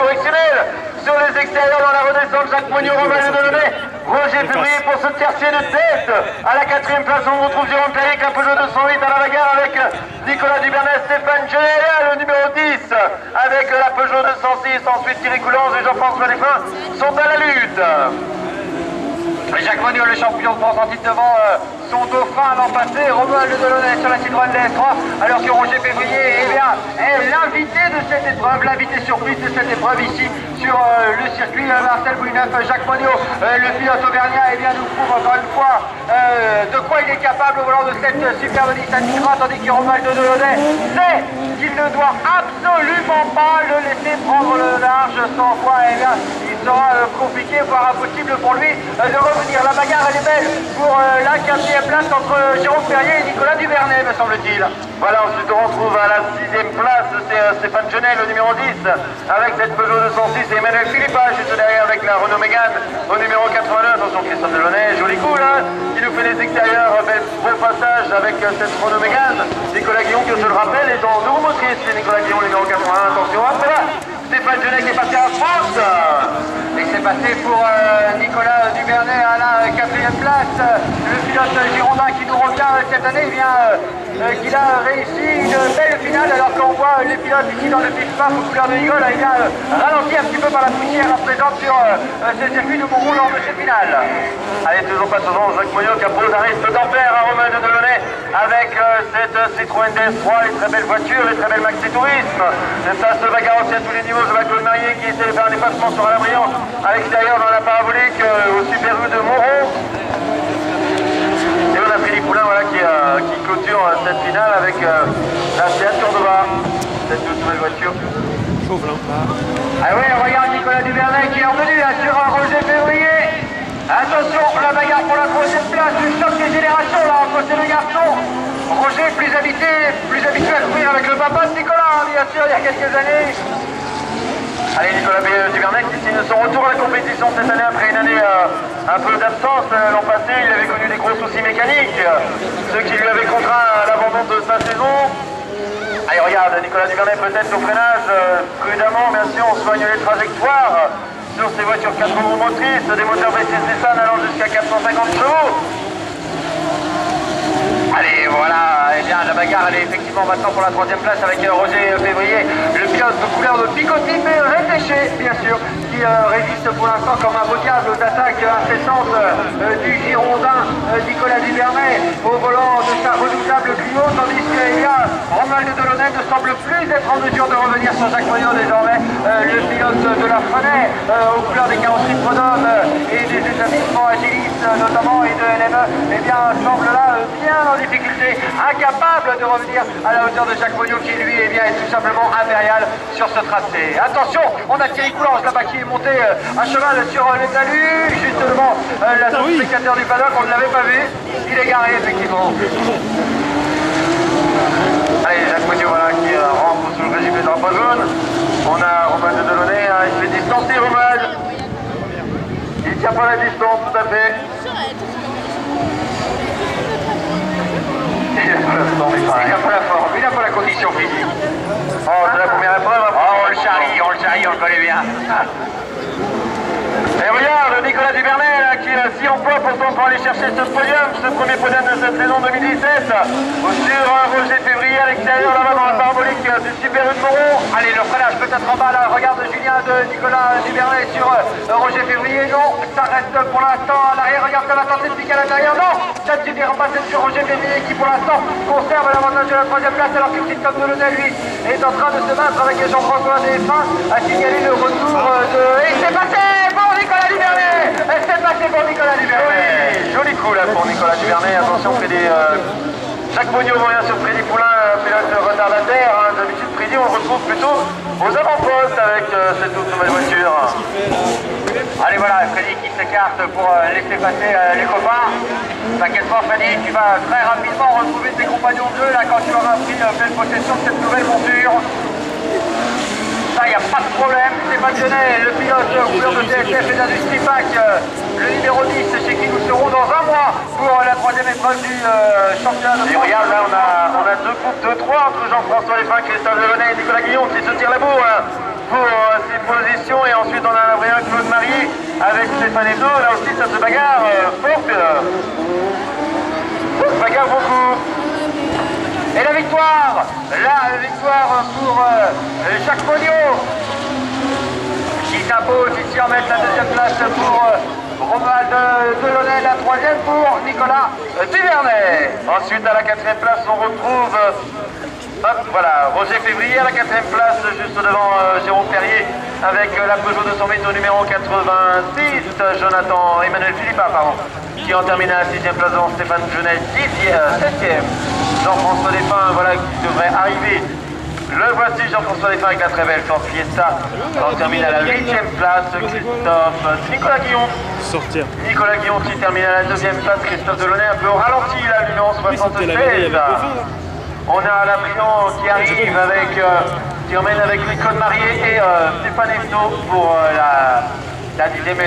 correctionnel. Sur les extérieurs dans la redescente, Jacques Monod, Romain Le Delaunay, Roger Février pour ce tertier de tête. À la 4e place, on retrouve Jérôme Claric, la Peugeot 208 à la bagarre avec Nicolas Duvernay, Stéphane Genet, le numéro 10 avec la Peugeot 206. Ensuite, Thierry Coulance et Jean-François Desfins sont à la lutte. Et Jacques Monod, le champion de France en titre devant son dauphin l'an passé, Romain Le Delaunay sur la Citroën DS3, alors que Roger Février est l'invité de cette épreuve, l'invité surprise de cette épreuve ici sur le circuit Marcel Bouineuf. Jacques Monod, le pilote auvergnat, nous prouve encore une fois de quoi il est capable au volant de cette superbe Nissan Micra, tandis que Romain Le Delaunay sait qu'il ne doit absolument pas le laisser prendre le large, sans quoi il sera compliqué, voire impossible pour lui de revenir. La bagarre elle est belle pour la 4e place entre Jérôme Perrier et Nicolas Duvernay, me semble-t-il. Voilà, ensuite on retrouve à la 6e place, c'est Stéphane Genet, le numéro 10, avec cette Peugeot 206, et Emmanuel Philippa juste derrière avec la Renault Mégane au numéro 82. Attention, Christophe Delaunay, joli coup là, qui nous fait les extérieurs, beau passage avec cette Renault Mégane. Nicolas Guillon, que je le rappelle, est en nouveau motrice, c'est Nicolas Guillon, numéro 81, attention, hop là, Stéphane Genet qui est passé à France. Et c'est passé pour Nicolas Duvernay à la 4e place. Le pilote girondin qui nous revient cette année, qu'il a réussi une belle finale, alors qu'on voit les pilotes ici dans le pit stop aux couleurs de Ligol, il a ralenti un petit peu par la poussière présente sur ce circuit de Montrouge lors de cette finale. Allez, toujours pas souvent, Jacques Monod qui appose un risque d'enfer à Romain Le Delaunay avec cette Citroën DS3, les très belles voitures, les très belles Maxi Tourisme. Ça se bagarre aussi à tous les niveaux. Je vois Claude Marier qui essaie de faire un dépassement sur Alain Briand à l'extérieur dans la parabolique au Super U de Moron. Et on a Philippe Poulain voilà, qui clôture cette finale avec la Seat Cordova, cette nouvelle voiture. Ah oui, on regarde Nicolas Duvernay qui est revenu sur Roger Février. Attention, la bagarre pour la 3e place, le choc des générations là entre ces deux garçons. Roger plus habitué à courir avec le papa de Nicolas, bien sûr, il y a quelques années. Allez, Nicolas Duvernay qui signe son retour à la compétition cette année après une année un peu d'absence. L'an passé, il avait connu des gros soucis mécaniques, ce qui lui avait contraint à l'abandon de sa saison. Allez, regarde, Nicolas Duvernay peut-être au freinage, prudemment, bien sûr, on soigne les trajectoires sur ces voitures 4 roues motrices, des moteurs V6 Nissan allant jusqu'à 450 chevaux. Allez, voilà, et bien la bagarre elle est effectivement maintenant pour la 3e place avec Roger Février, le pilote de couleur de Picotti, mais réfléché, bien sûr, qui résiste pour l'instant comme un beau diable aux attaques incessantes du Girondin Nicolas Duvernay au volant de sa redoutable Clio, tandis qu'il y a Romain Le Delaunay ne semble plus être en mesure de revenir sur Jacques Monod désormais, le pilote de la Frenay aux couleurs des carrosseries Prodome et des établissements Agilis notamment et de LME, eh bien semble là bien en difficulté, incapable de revenir à la hauteur de Jacques Monod qui lui est tout simplement impérial sur ce tracé. Attention, on a Thierry Coulance là-bas qui est monté à cheval sur les talus, juste devant la zone spectateur du paddock, on ne l'avait pas vu, il est garé effectivement. Allez, Jacques Monod voilà, qui rentre sous le régime des drapeaux jaunes. On a Romain Le Delaunay, il se fait distancer Romain. Il tient pas la distance tout à fait. Il n'a pas la forme, il n'a pas la condition physique. Oh, c'est la première épreuve. Oh, on le charrie, on le connaît bien. Et regarde, Nicolas Duvernay là, qui est si en poids pourtant pour aller chercher ce podium, ce premier podium de cette saison 2017. Sur Roger Février à l'extérieur, là-bas dans la parabolique du Super U de Moron. Allez, le freinage peut-être en bas là, regarde Julien de Nicolas Duvernay sur Roger Février. Non, ça reste pour l'instant à l'arrière, regarde ça va tenter de piquer à l'intérieur. Non, ça ne suffira pas, c'est sur Roger Février qui pour l'instant conserve l'avantage de la 3e place, alors que Christophe Delaunay lui est en train de se battre avec Jean-François Desfins à signaler le retour de... Et c'est passé pour Nicolas Duvernay. Et c'est passé pour Nicolas Duvernay. Oui, joli coup là pour Nicolas Duvernay. Attention Freddy, Jacques Monod revient sur Freddy Poulain, pilote retardataire. D'habitude Freddy on le retrouve plutôt aux avant-postes avec cette toute nouvelle voiture. Allez voilà, Freddy qui s'écarte pour laisser passer les copains. T'inquiète pas Freddy, tu vas très rapidement retrouver tes compagnons de jeu là quand tu auras pris pleine possession de cette nouvelle monture. Ça, il n'y a pas de problème. Stéphane Genet, le pilote couleur de TSF et d'Industrie Pack, le numéro 10, chez qui nous serons dans un mois pour la 3e épreuve du championnat de France. Et regarde, là, on a deux groupes de 3 entre Jean-François Desfins, Christophe Delaunay et Nicolas Guillon qui se tirent la bourre pour ces positions. position. Et ensuite, on a un Brian Claude Marie avec Stéphane Hebdo. Là aussi, ça se bagarre fort. Ça se bagarre beaucoup. Et la victoire pour Jacques Monnier, qui s'impose ici en mettre la deuxième place pour Romuald Delaunay, la troisième pour Nicolas Duvernay. Ensuite, à la quatrième place, on retrouve voilà, Roger Février à la quatrième place, juste devant Jérôme Perrier, avec la Peugeot 208 au numéro 86, Jonathan Emmanuel Philippa, qui en termine à la sixième place devant Stéphane Genet, septième. Jean-François Desfins, voilà, qui devrait arriver. Le voici, Jean-François Desfins avec la très belle Ford Fiesta. On termine à la huitième place, Nicolas Guillon. Nicolas Guillon qui termine à la deuxième place, Christophe Delaunay un peu au ralenti, là, numéro 76. On a la Briand qui arrive avec, qui emmène avec Nicole Marié et Stéphane Hebdo pour la 10e et